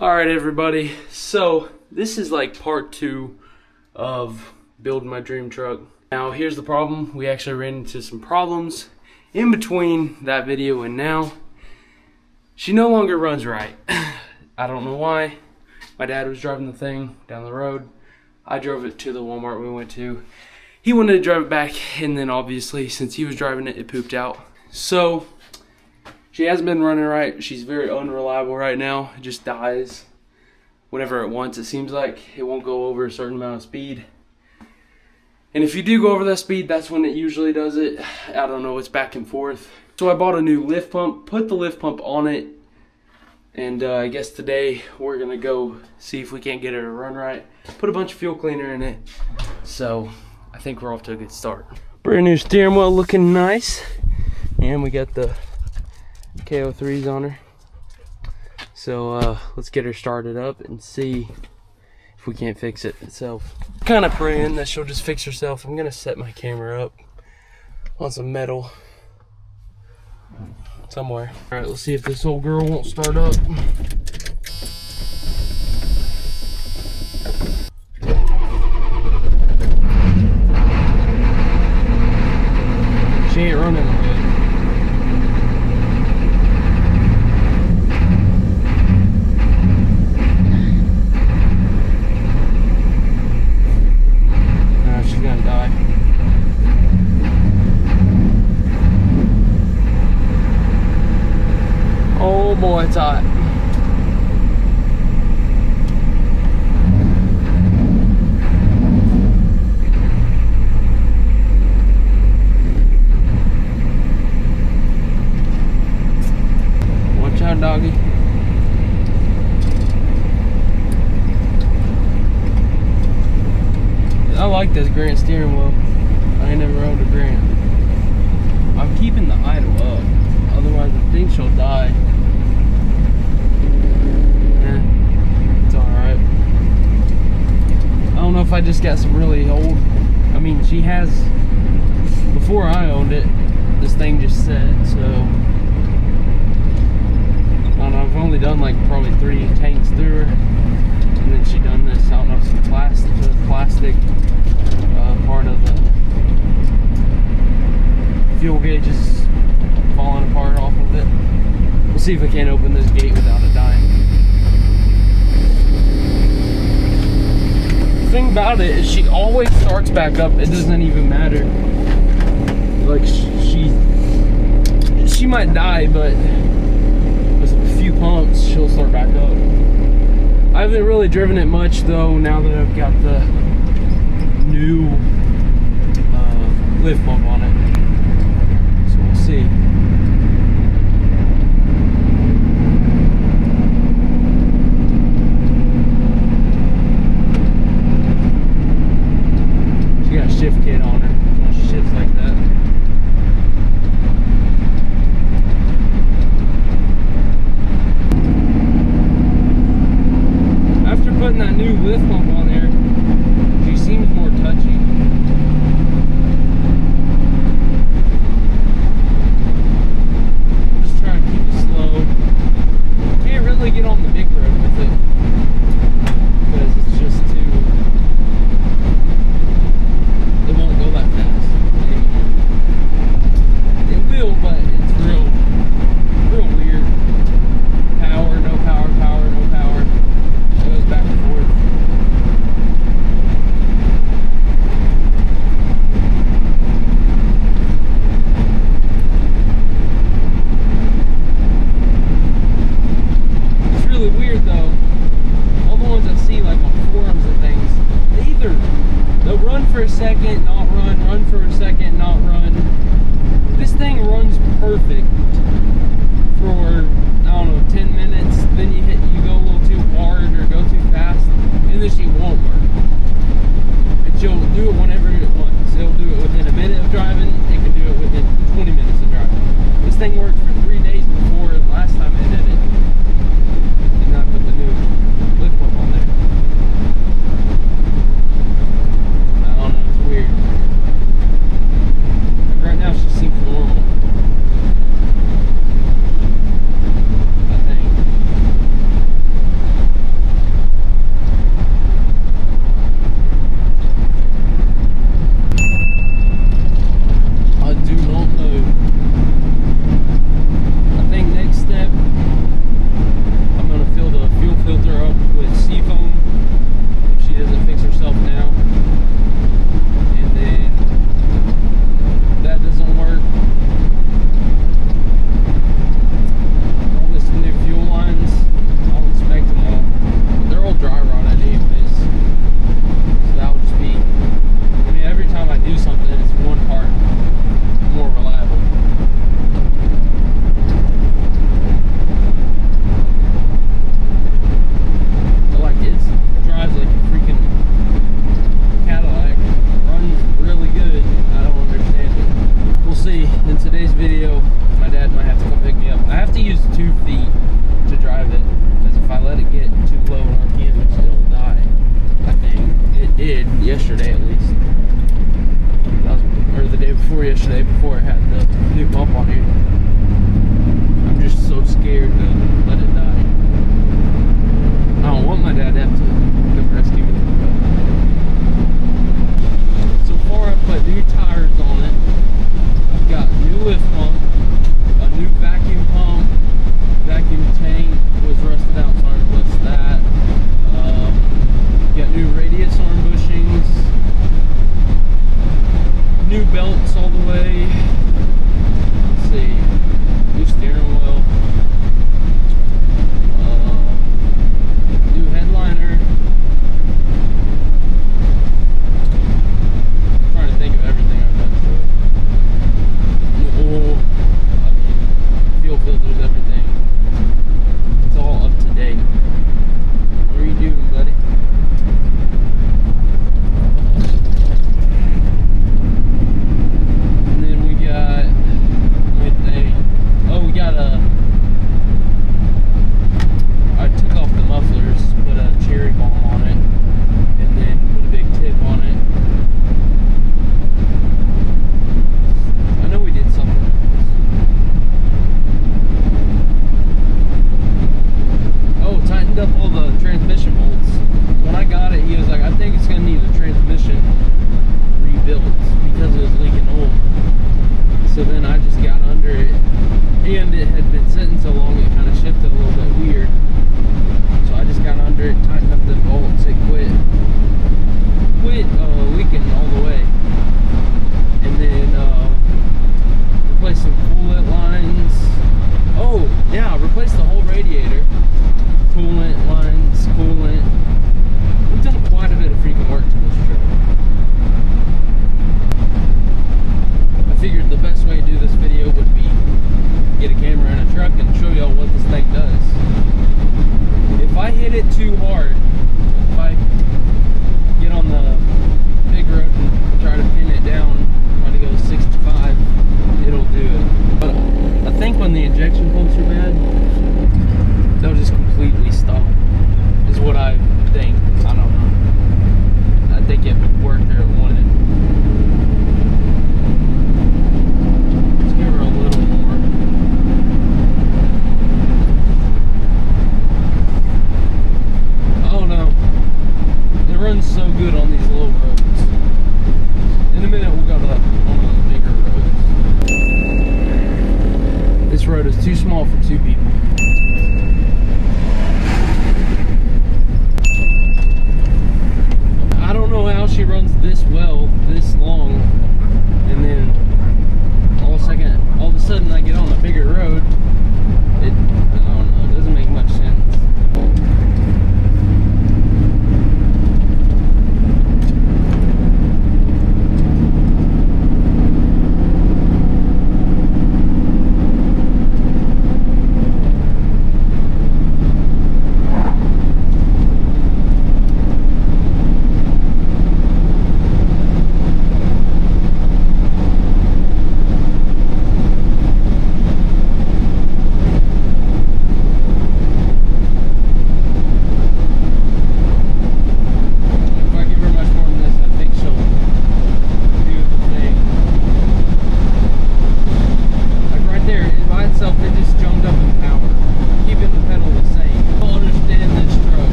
Alright everybody, so this is like part 2 of building my dream truck. Now here's the problem. We actually ran into some problems in between that video and now. She no longer runs right. I don't know why. My dad was driving the thing down the road. I drove it to the Walmart we went to. He wanted to drive it back, and then obviously since he was driving it, it pooped out. So she hasn't been running right. She's very unreliable right now. It just dies whenever it wants. It seems like it won't go over a certain amount of speed. And if you do go over that speed, that's when it usually does it. I don't know, it's back and forth. So I bought a new lift pump, put the lift pump on it, and I guess today we're gonna go see if we can't get her to run right. Put a bunch of fuel cleaner in it. So I think we're off to a good start. Brand new steering wheel looking nice. And we got the KO3s on her. So let's get her started up and see if we can't fix it itself. Kind of praying that she'll just fix herself. I'm gonna set my camera up on some metal somewhere. All right, let's see if this old girl won't start up. She ain't running good. She's gonna die. Oh boy, it's hot. Watch out, doggy. I like this Grant steering wheel. I ain't never owned a Grant. I'm keeping the idle up, otherwise I think she'll die. It's alright. I don't know if I just got some really old, I mean she has, before I owned it, this thing just set, so I don't know, I've only done like probably 3 tanks through her, and then she done this, I don't know if some plastic part of the fuel gauge is falling apart off of it. We'll see if I can't open this gate without it dying. The thing about it is she always starts back up. It doesn't even matter. Like she might die, but with a few pumps she'll start back up. I haven't really driven it much though now that I've got the new lift pump on it, so we'll see. She got a shift kit on her, she shifts like that. After putting that new lift pump on there, she seems more touchy. Just trying to keep it slow. Can't really get on the big road with it because it's just too, it won't go that fast anymore. It will, but it's real weird. Power, no power, power, no power. It goes back and forth. Weird though, all the ones I see like on forums and things, they'll run for a second, not run for a second, not run. This thing runs perfect for, I don't know, 10 minutes, then you go a little too hard or go too fast, and then she won't work. And she'll do it whenever it wants. It'll do it within a minute of driving, it can do it within 20 minutes of driving. This thing worked for 3 days before the last time I did it. And I put the new lift pump on there. I don't know, it's weird. Like right now she seems normal. I think. So then I just got under it, and it had been sitting so long it kind of shifted a little bit weird. So I just got under it, tightened up the bolts, it quit leaking all the way. And then replaced some coolant lines. Oh yeah, replaced the whole radiator. Coolant lines, coolant. We've done quite a bit of freaking work to this truck. I figured the best way to do this video would be get a camera in a truck and show y'all what this thing does. If I hit it too hard, if I get on the big road and try to pin it down, try to go 65, it'll do it. But I think when the injection pumps are bad, they'll just completely stop, is what I think. I don't know. I think it would work there at one end. Let's give her a little more. Oh no. It runs so good on these little roads. In a minute we'll go to one of the bigger roads. This road is too small for two people. I don't know how she runs this well, this long, and then all of a sudden I get on a bigger road. I don't know, it doesn't make much sense.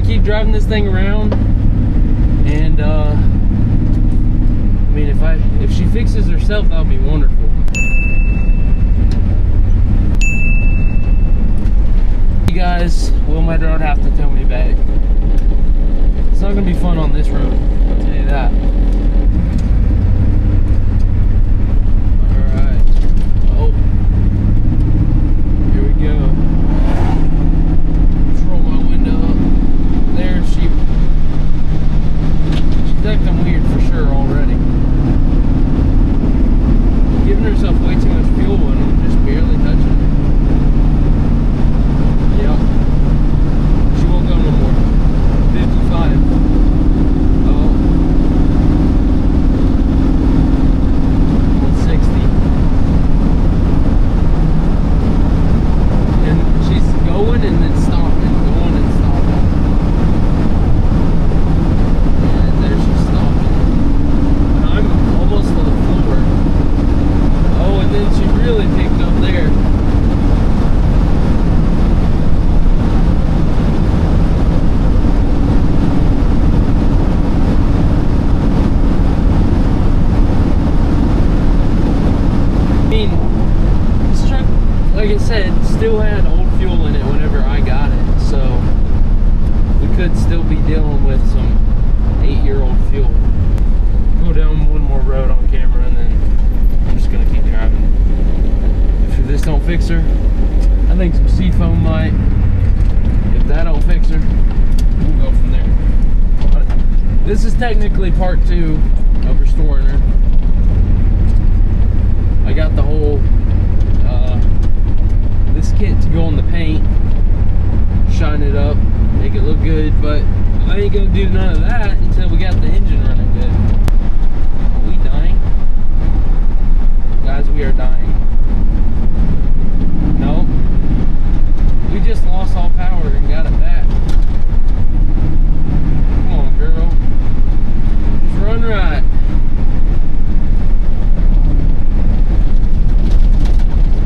Keep driving this thing around, and I mean, if she fixes herself, that'll be wonderful. You guys will my road have to tow me back. It's not gonna be fun on this road, I'll tell you that. Alright. Oh, here we go. Let's roll my window up. There, she's acting weird for sure already. Giving herself way too much fuel and I'm just barely touching it. Yep. She won't go no more. 55. Oh. 160. And she's going and then stopping, going and stopping. Really picked up there. I mean, this truck, like I said, still had old fuel in it whenever I got it, so we could still be dealing with some 8-year-old fuel. Go down one more road on camera and then I'm just gonna keep driving. If this don't fix her, I think some seafoam might. If that don't fix her, we'll go from there. But this is technically part 2 of restoring her. I got the whole this kit to go on the paint, shine it up, make it look good, but I ain't gonna do none of that until we got the engine running good. Are we dying? Guys, we are dying. No. We just lost all power and got it back. Come on, girl. Just run right.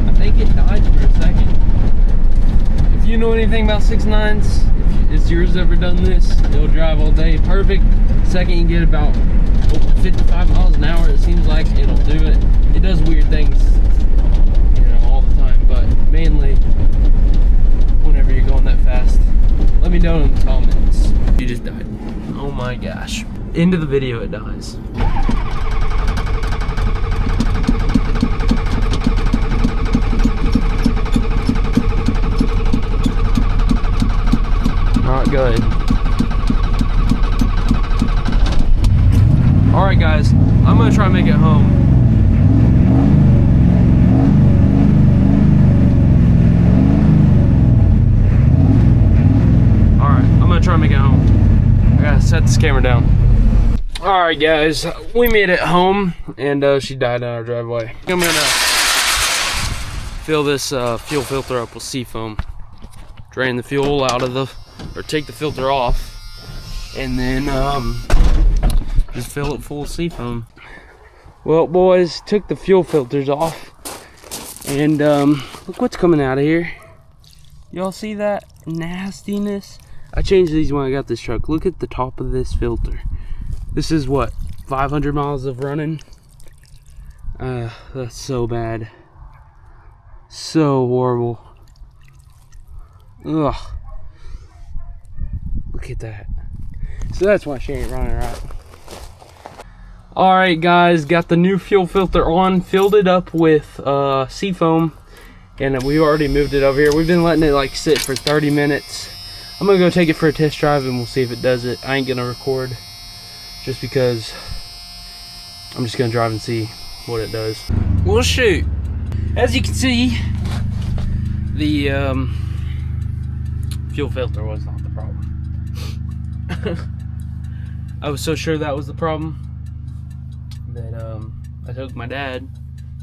I think it died for a second. If you know anything about 6.9s, if yours ever done this, it'll drive all day perfect. Second you get about 55 miles an hour, it seems like it'll do it. It does weird things, you know, all the time, but mainly whenever you're going that fast. Let me know in the comments. You just died. Oh my gosh. End of the video, it dies. Not good. Alright guys, I'm gonna try and make it home. Alright, I'm gonna try and make it home. I gotta set this camera down. Alright guys, we made it home and she died in our driveway. I'm gonna fill this fuel filter up with seafoam. Drain the fuel out of the, or take the filter off, and then just fill it full of seafoam. Well boys, took the fuel filters off, and look what's coming out of here. Y'all see that nastiness? I changed these when I got this truck. Look at the top of this filter. This is what, 500 miles of running? That's so bad. So horrible. Ugh. Look at that. So that's why she ain't running right. Alright guys, got the new fuel filter on, filled it up with seafoam, and we already moved it over here. We've been letting it like sit for 30 minutes. I'm gonna go take it for a test drive and we'll see if it does it. I ain't gonna record just because I'm just gonna drive and see what it does. We'll shoot. As you can see, the fuel filter was not the problem. I was so sure that was the problem that I took my dad,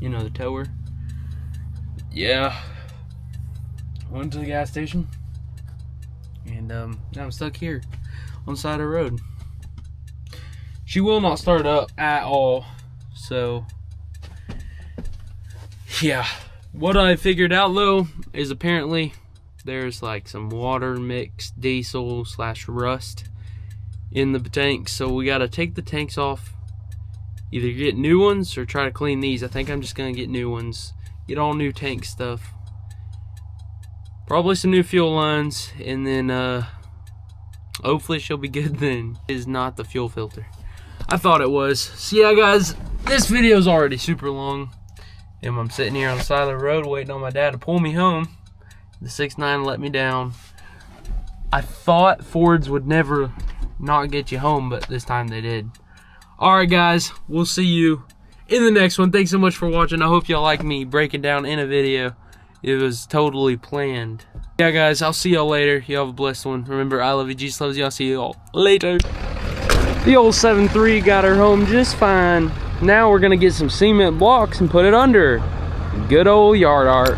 you know, the tower. Yeah, went to the gas station, and now I'm stuck here on the side of the road. She will not start up at all, so yeah. What I figured out though is apparently there's like some water mixed diesel / rust in the tanks, so we gotta take the tanks off, either get new ones or try to clean these. I think I'm just gonna get new ones, get all new tank stuff, probably some new fuel lines, and then hopefully she'll be good then. It is not the fuel filter. I thought it was. So yeah guys, this video is already super long, and I'm sitting here on the side of the road waiting on my dad to pull me home. The 6.9 let me down. I thought Fords would never not get you home, but this time they did. Alright guys, we'll see you in the next one. Thanks so much for watching. I hope y'all like me breaking down in a video. It was totally planned. Yeah guys, I'll see y'all later. Y'all have a blessed one. Remember, I love you, Jesus loves you. I'll see y'all later. The old 7.3 got her home just fine. Now we're gonna get some cement blocks and put it under. Good old yard art.